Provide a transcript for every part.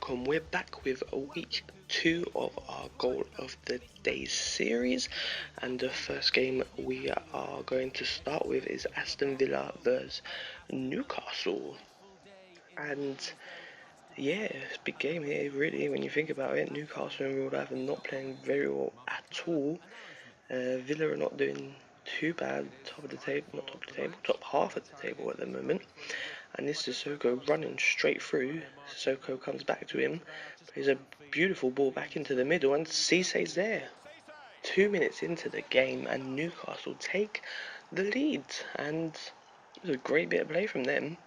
welcome. We're back with week 2 of our goal of the day series, and the first game we are going to start with is Aston Villa versus Newcastle. And yeah, it's a big game here really when you think about it. Newcastle in real life are not playing very well at all. Villa are not doing too bad, top of the table, not top of the table, top half of the table at the moment. And this Sissoko running straight through. Sissoko comes back to him, plays a beautiful ball back into the middle, and Cissé's there. 2 minutes into the game, and Newcastle take the lead. And it was a great bit of play from them.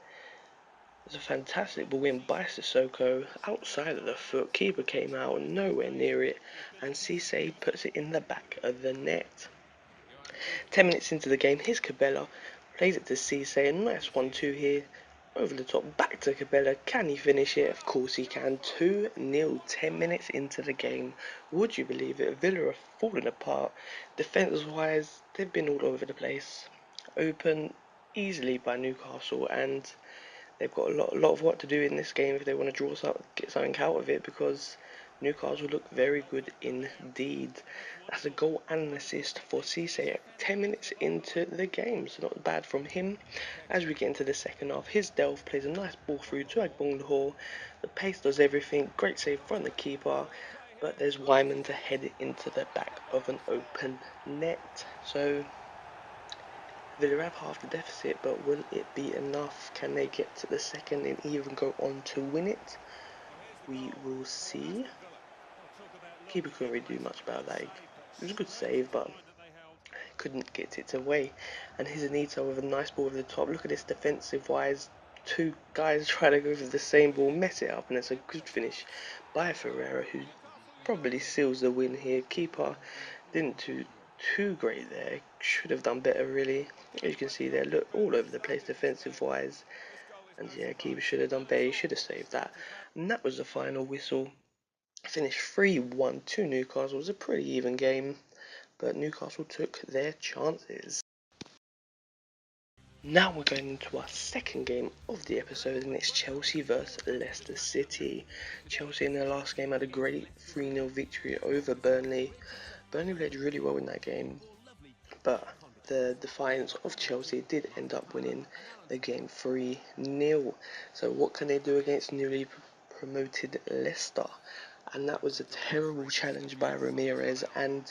It was a fantastic ball in by Sissoko, outside of the foot. Keeper came out, nowhere near it, and Cissé puts it in the back of the net. 10 minutes into the game, here's Cabella, plays it to Cissé, a nice 1-2 here, over the top, back to Cabella. Can he finish it? Of course he can. 2-0, 10 minutes into the game. Would you believe it? Villa are falling apart. Defence-wise, they've been all over the place. Open easily by Newcastle, and they've got a lot of work to do in this game if they want to draw something, get something out of it, because Newcastle look very good indeed. That's a goal and an assist for Cissé 10 minutes into the game, so not bad from him. As we get into the second half, his Delph plays a nice ball through to Agbonlahor. The pace does everything, great save from the keeper, but there's Wyman to head it into the back of an open net. So Villa have half the deficit, but will it be enough? Can they get to the second and even go on to win it? We will see. Keeper couldn't really do much about that. It was a good save, but couldn't get it away. And here's Anita with a nice ball over the top. Look at this defensive wise. Two guys try to go for the same ball, mess it up, and it's a good finish by Ferreira, who probably seals the win here. Keeper didn't do too great there. Should have done better really. As you can see there, look all over the place defensive wise. And yeah, keeper should have done better. He should have saved that. And that was the final whistle. Finished 3-1 to Newcastle. It was a pretty even game, but Newcastle took their chances. Now we're going into our second game of the episode, and it's Chelsea versus Leicester City. Chelsea in their last game had a great 3-0 victory over Burnley. Burnley played really well in that game, but the defiance of Chelsea did end up winning the game 3-0. So what can they do against newly promoted Leicester? And that was a terrible challenge by Ramirez, and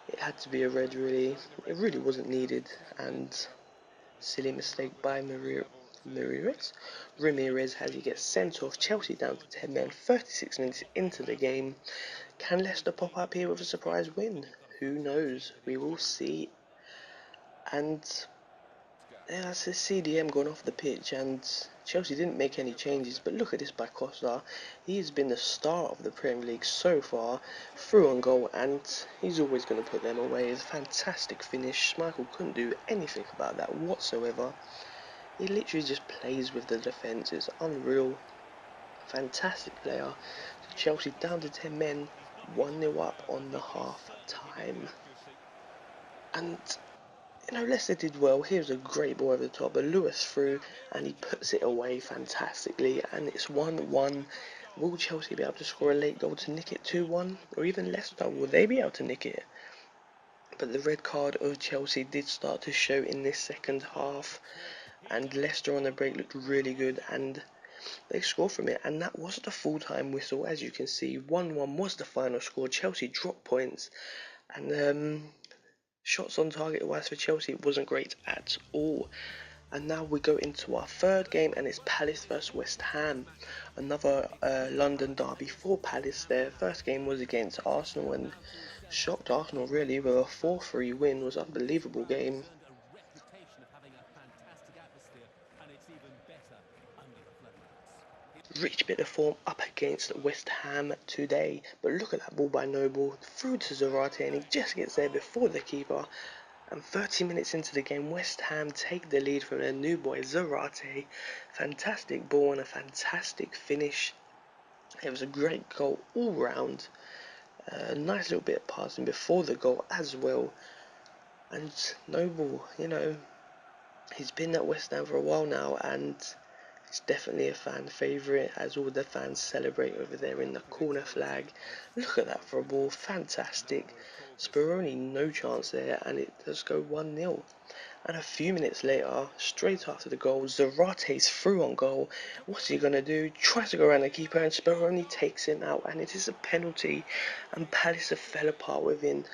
it had to be a red really. It really wasn't needed, and silly mistake by Ramirez as he gets sent off. Chelsea down to 10 men, 36 minutes into the game. Can Leicester pop up here with a surprise win? Who knows? We will see. And yeah, that's the CDM gone off the pitch, and Chelsea didn't make any changes, but look at this by Costa. He has been the star of the Premier League so far, through on goal, and he's always going to put them away. It's a fantastic finish. Schmeichel couldn't do anything about that whatsoever. He literally just plays with the defence. It's unreal. Fantastic player. So Chelsea down to 10 men, 1-0 up on the half time. And you know, Leicester did well. Here's a great ball over the top, but Lewis through, and he puts it away fantastically, and it's 1-1. Will Chelsea be able to score a late goal to nick it 2-1? Or even Leicester, will they be able to nick it? But the red card of Chelsea did start to show in this second half, and Leicester on the break looked really good, and they scored from it, and that was the full-time whistle. As you can see, 1-1 was the final score. Chelsea dropped points, and shots on target wise for Chelsea wasn't great at all. And now we go into our third game, and it's Palace versus West Ham. Another London derby for Palace there. First game was against Arsenal, and shocked Arsenal really with a 4-3 win. It was an unbelievable game. Rich bit of form up against West Ham today, but look at that ball by Noble through to Zarate, and he just gets there before the keeper. And 30 minutes into the game, West Ham take the lead from their new boy Zarate. Fantastic ball and a fantastic finish. It was a great goal all round. A nice little bit of passing before the goal as well. And Noble, you know, he's been at West Ham for a while now, and It's definitely a fan favourite as all the fans celebrate over there in the corner flag. Look at that for a ball, fantastic. Speroni no chance there, and it does go 1-0. And a few minutes later, straight after the goal, Zarate's through on goal. What's he going to do? Tries to go around the keeper and Speroni takes him out, and it is a penalty. And Palace have fell apart within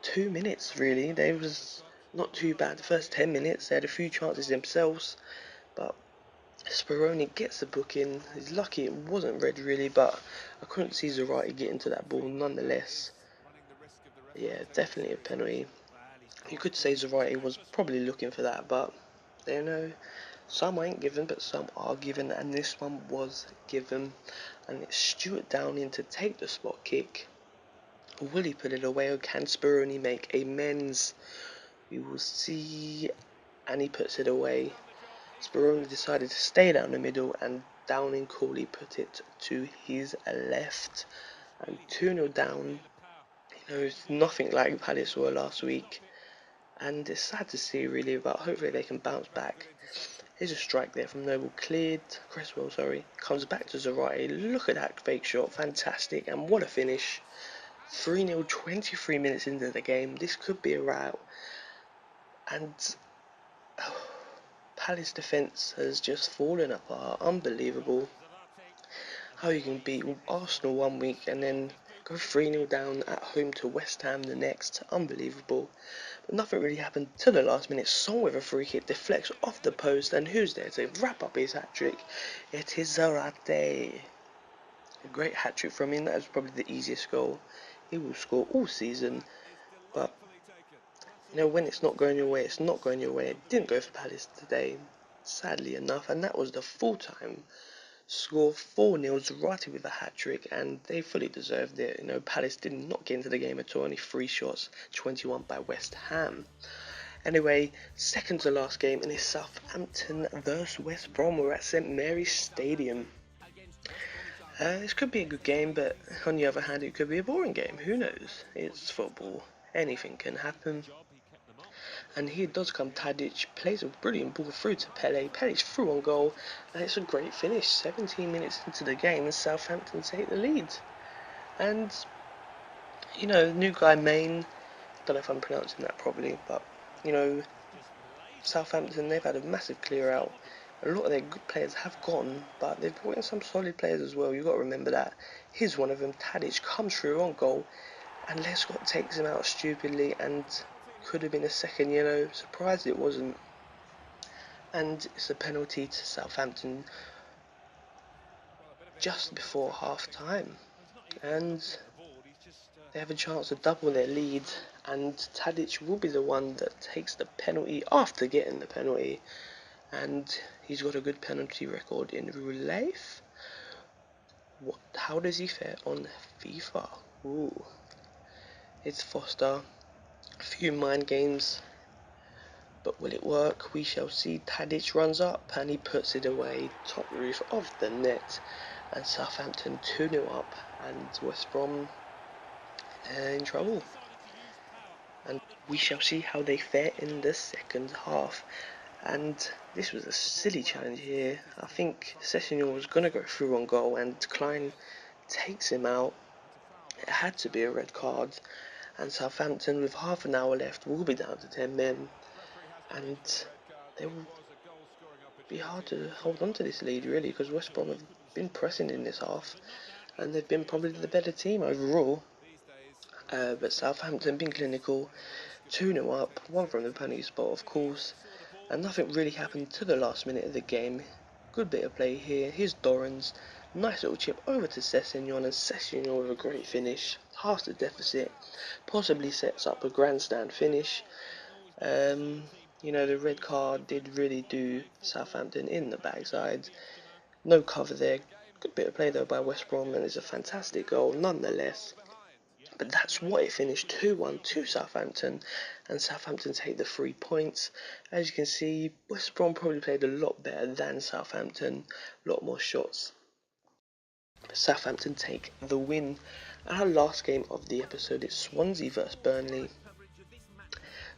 2 minutes really. They was not too bad. The first 10 minutes they had a few chances themselves, but Speroni gets the booking. He's lucky it wasn't red really, but I couldn't see Zarate getting to that ball nonetheless. Yeah, definitely a penalty. You could say Zarate was probably looking for that, but you know, some ain't given, but some are given, and this one was given. And it's Stuart Downing to take the spot kick. Will he put it away, or can Speroni make amends? We will see. And he puts it away. Speroni decided to stay down the middle, and Downing coolly put it to his left. And 2-0 down. You know, it's nothing like Palace were last week. And it's sad to see really, but hopefully they can bounce back. Here's a strike there from Noble, Cresswell, comes back to Zarate. Look at that fake shot, fantastic, and what a finish. 3-0, 23 minutes into the game. This could be a rout. And Palace defence has just fallen apart. Unbelievable. How you can beat Arsenal one week and then go 3-0 down at home to West Ham the next. Unbelievable. But nothing really happened till the last minute. Song with a free kick deflects off the post, and who's there to wrap up his hat-trick? It is Zarate. A great hat-trick from him. That was probably the easiest goal he will score all season. But you know, when it's not going your way, it's not going your way. It didn't go for Palace today, sadly enough, and that was the full-time score. 4-0, Zarate with a hat-trick, and they fully deserved it. You know, Palace did not get into the game at all. Only 3 shots, 21 by West Ham. Anyway, second to last game, and it's Southampton vs West Brom. We're at St Mary's Stadium. This could be a good game, but on the other hand, it could be a boring game. Who knows? It's football. Anything can happen. And here does come Tadic, plays a brilliant ball through to Pele. Pele's through on goal, and it's a great finish. 17 minutes into the game, and Southampton take the lead. And, you know, the new guy, Maine, don't know if I'm pronouncing that properly, but, you know, Southampton, they've had a massive clear out. A lot of their good players have gone, but they've brought in some solid players as well. You've got to remember that. Here's one of them. Tadic comes through on goal, and Lescott takes him out stupidly, and could have been a second yellow. Surprised it wasn't. And it's a penalty to Southampton just before half time. And they have a chance to double their lead, and Tadic will be the one that takes the penalty after getting the penalty. And he's got a good penalty record in real life. How does he fare on FIFA? Ooh. It's Foster. A few mind games. But will it work? We shall see. Tadic runs up and he puts it away. Top roof of the net. And Southampton 2-0 up. And West Brom in trouble. And we shall see how they fare in the second half. And this was a silly challenge here. I think Sessegnon was going to go through on goal, and Klein takes him out. It had to be a red card, and Southampton, with half an hour left, will be down to 10 men, and they will be hard to hold on to this lead really, because West Brom have been pressing in this half, and they've been probably the better team overall. But Southampton been clinical, 2-0 up, one from the penalty spot of course, and nothing really happened to the last minute of the game. Good bit of play here. Here's Dorrans, nice little chip over to Sessegnon, and Sessegnon with a great finish, half the deficit, possibly sets up a grandstand finish. You know, the red card did really do Southampton in the backside. No cover there. Good bit of play though by West Brom, and it's a fantastic goal nonetheless. But that's what it finished, 2-1 to Southampton, and Southampton take the 3 points. As you can see, West Brom probably played a lot better than Southampton, a lot more shots. But Southampton take the win. Our last game of the episode is Swansea vs Burnley.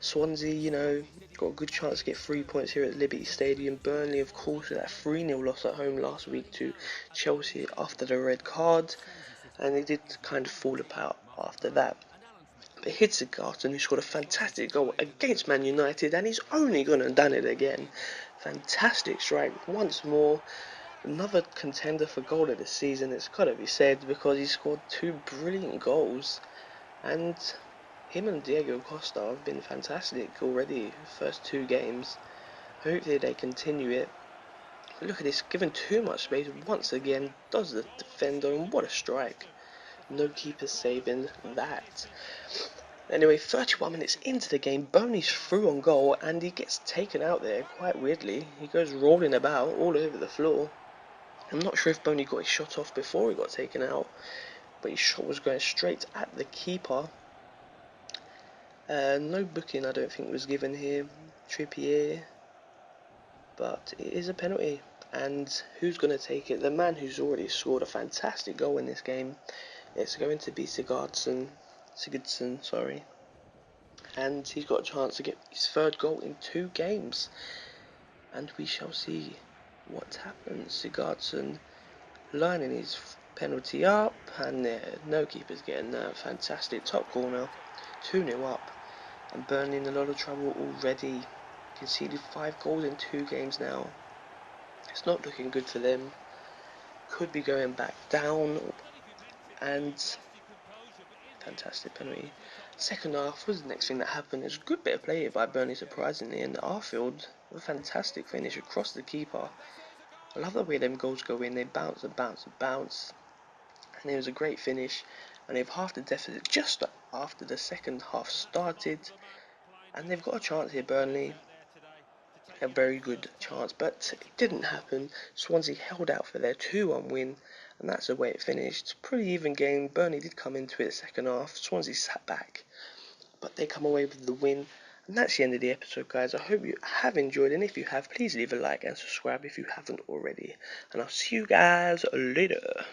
Swansea, you know, got a good chance to get 3 points here at Liberty Stadium. Burnley, of course, with that 3-0 loss at home last week to Chelsea after the red card, and they did kind of fall apart after that. But here's Sigurdsson, who scored a fantastic goal against Man United, and he's only gone and done it again. Fantastic strike once more. Another contender for goal of the season, it's got to be said, because he scored 2 brilliant goals, and him and Diego Costa have been fantastic already, first 2 games. Hopefully they continue it. But look at this, given too much space once again, does the defender, and what a strike. No keeper saving that. Anyway, 31 minutes into the game, Burnley's through on goal, and he gets taken out there quite weirdly. He goes rolling about all over the floor. I'm not sure if Burnley got his shot off before he got taken out, but his shot was going straight at the keeper. No booking, I don't think, was given here. Trippier, but it is a penalty. And who's going to take it? The man who's already scored a fantastic goal in this game. It's going to be Sigurdsson, sorry. And he's got a chance to get his 3rd goal in 2 games. And we shall see what happens. Sigurdsson lining his penalty up, and no keeper's getting that. Fantastic top corner, 2-0 up, and Burnley in a lot of trouble already. Conceded 5 goals in 2 games now. It's not looking good for them. Could be going back down, and fantastic penalty. Second half was the next thing that happened. It was a good bit of play here by Burnley, surprisingly, and Arfield, a fantastic finish across the keeper. I love the way them goals go in. They bounce and bounce and bounce. And it was a great finish. And they've halved the deficit just after the second half started. And they've got a chance here, Burnley. A very good chance, but it didn't happen. Swansea held out for their 2-1 win, and that's the way it finished. Pretty even game. Burnley did come into it the second half. Swansea sat back, but they come away with the win. And that's the end of the episode, guys. I hope you have enjoyed, and if you have, please leave a like and subscribe if you haven't already. And I'll see you guys later.